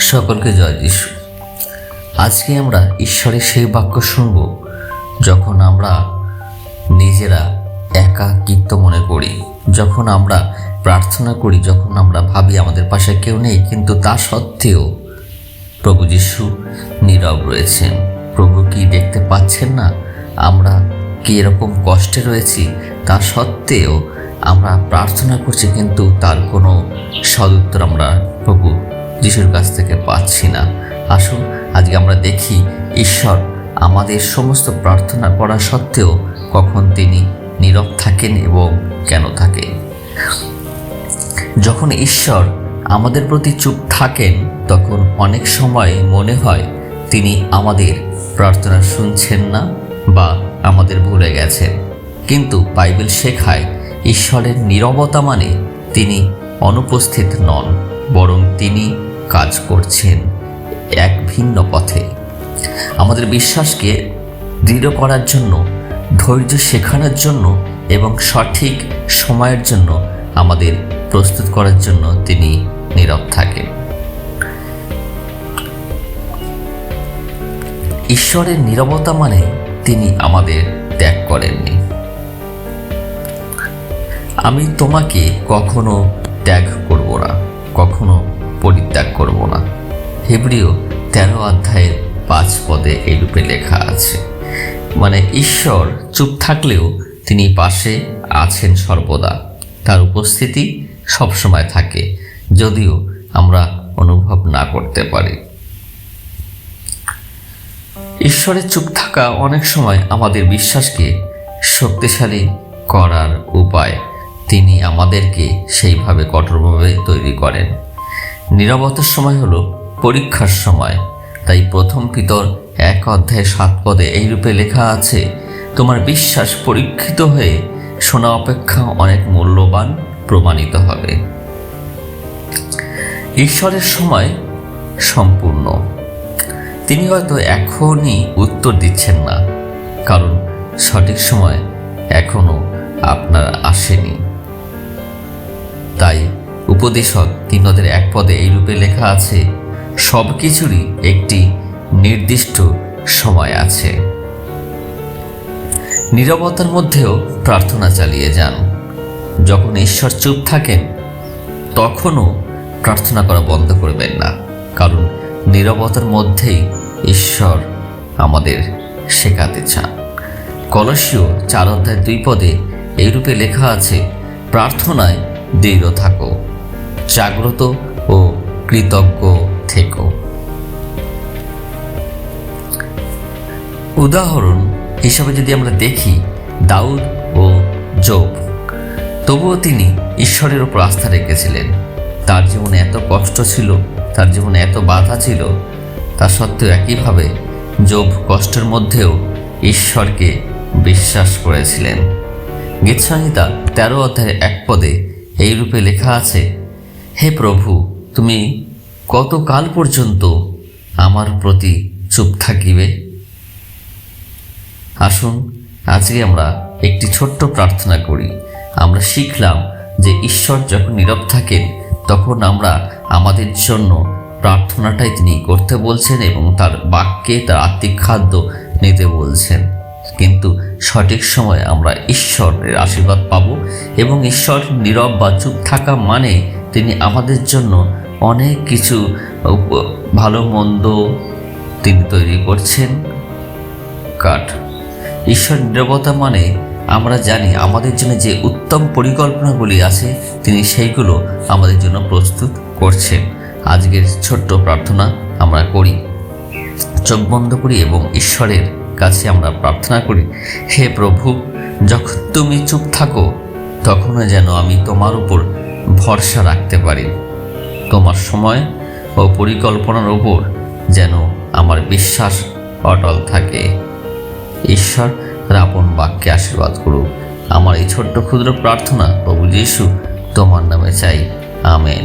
সকলকে জয় যিশু। আজকে আমরা ঈশ্বরের সেই বাক্য শুনব যখন আমরা নিজেরা একাকিত্ব মনে করি, যখন আমরা প্রার্থনা করি, যখন আমরা ভাবি আমাদের পাশে কেউ নেই, কিন্তু তা সত্ত্বেও প্রভু যিশু নীরব রয়েছেন। প্রভু কি দেখতে পাচ্ছেন না আমরা কি এরকম কষ্টে রয়েছি? তা সত্ত্বেও আমরা প্রার্থনা করছি, কিন্তু তার কোনো সদুত্তর আমরা প্রভু যিশুর কাছ থেকে পাচ্ছি না। আসুন আজকে আমরা দেখি ঈশ্বর আমাদের সমস্ত প্রার্থনা করা সত্ত্বেও কখন তিনি নীরব থাকেন এবং কেন থাকেন। যখন ঈশ্বর আমাদের প্রতি চুপ থাকেন তখন অনেক সময় মনে হয় তিনি আমাদের প্রার্থনা শুনছেন না বা আমাদের ভুলে গেছেন। কিন্তু বাইবেল শেখায় ঈশ্বরের নীরবতা মানে তিনি অনুপস্থিত নন, বরং তিনি কাজ করছেন এক ভিন্ন পথে। আমাদের বিশ্বাসকে দৃঢ় করার জন্য, ধৈর্য শেখানোর জন্য এবং সঠিক সময়ের জন্য আমাদের প্রস্তুত করার জন্য তিনি নীরব থাকেন। ঈশ্বরের নীরবতা মানে তিনি আমাদের ত্যাগ করেননি। আমি তোমাকে কখনো ত্যাগ করব না, কখনো পরিত্যাগ করব না। হিব্রিয় 13 অধ্যায়ের 5 পদে এই রূপে লেখা আছে। মানে ঈশ্বর চুপ থাকলেও তিনি পাশে আছেন সর্বদা, তার উপস্থিতি সবসময় থাকে, যদিও আমরা অনুভব না করতে পারি। ঈশ্বরের চুপ থাকা অনেক সময় আমাদের বিশ্বাসকে শক্তিশালী করার উপায়। তিনি আমাদেরকে সেইভাবে কঠোরভাবে তৈরি করেন। নীরবতার সময় হলো পরীক্ষার সময়। তাই 1 পিতর 1 অধ্যায় 7 পদে এই রূপে লেখা আছে, তোমার বিশ্বাস পরীক্ষিত হয়ে সোনা অপেক্ষা অনেক মূল্যবান প্রমাণিত হবে। ঈশ্বরের সময় সম্পূর্ণ। তিনি হয়তো এখনই উত্তর দিচ্ছেন না, কারণ সঠিক সময় এখনো আপনার আসেনি। তাই উপদেশক 3:1 পদে এই রূপে লেখা আছে, সব কিছুরই একটি নির্দিষ্ট সময় আছে। নীরবতার মধ্যেও প্রার্থনা চালিয়ে যান। যখন ঈশ্বর চুপ থাকেন তখনও প্রার্থনা করা বন্ধ করবেন না, কারণ নীরবতার মধ্যেই ঈশ্বর আমাদের শেখাতে চান। কলসীয় 4 অধ্যায় 2 পদে এই রূপে লেখা আছে, প্রার্থনায় দৃঢ় থাকো, জাগ্রত ও কৃতজ্ঞ থেকো। উদাহরণ হিসাবে যদি আমরা দেখি দাউদ ও যোব, তবুও তিনি ঈশ্বরের উপর আস্থা রেখেছিলেন। তার জীবনে এত কষ্ট ছিল, তার জীবনে এত বাধা ছিল, তা সত্ত্বেও একইভাবে যোব কষ্টের মধ্যেও ঈশ্বরকে বিশ্বাস করেছিলেন। গীতসংহিতা 13 অধ্যায়ের 1 পদে এই রূপে লেখা আছে, হে প্রভু, তুমি কতকাল পর্যন্ত আমার প্রতি চুপ থাকিবে? আসুন আজকে আমরা একটি ছোট্ট প্রার্থনা করি। আমরা শিখলাম যে ঈশ্বর যখন নীরব থাকেন তখন আমরা আমাদের জন্য প্রার্থনাটাই তিনি করতে বলছেন এবং তার বাক্যে তার আত্মিক খাদ্য নিতে বলছেন। কিন্তু সঠিক সময়ে আমরা ঈশ্বরের আশীর্বাদ পাব এবং ঈশ্বর নীরব বা চুপ থাকা মানে তিনি আমাদের জন্য অনেক কিছু ভালো মন্দ তিনি তৈরি করছেন। ঈশ্বর নীরবতা মানে আমরা জানি আমাদের জন্য যে উত্তম পরিকল্পনাগুলি আছে তিনি সেইগুলো আমাদের জন্য প্রস্তুত করছেন। আজকের ছোট্ট প্রার্থনা আমরা করি, চোখ বন্ধ করি এবং ঈশ্বরের কাছে আমরা প্রার্থনা করি, হে প্রভু, যখন তুমি চুপ থাকো তখনও যেন আমি তোমার উপর ভরসা রাখতে পারি। তোমার সময় ও পরিকল্পনার উপর যেন আমার বিশ্বাস অটল থাকে। ঈশ্বর আপন বাক্যে আশীর্বাদ করুক। আমার এই ছোট্ট ক্ষুদ্র প্রার্থনা প্রভু যিশু তোমার নামে চাই, আমেন।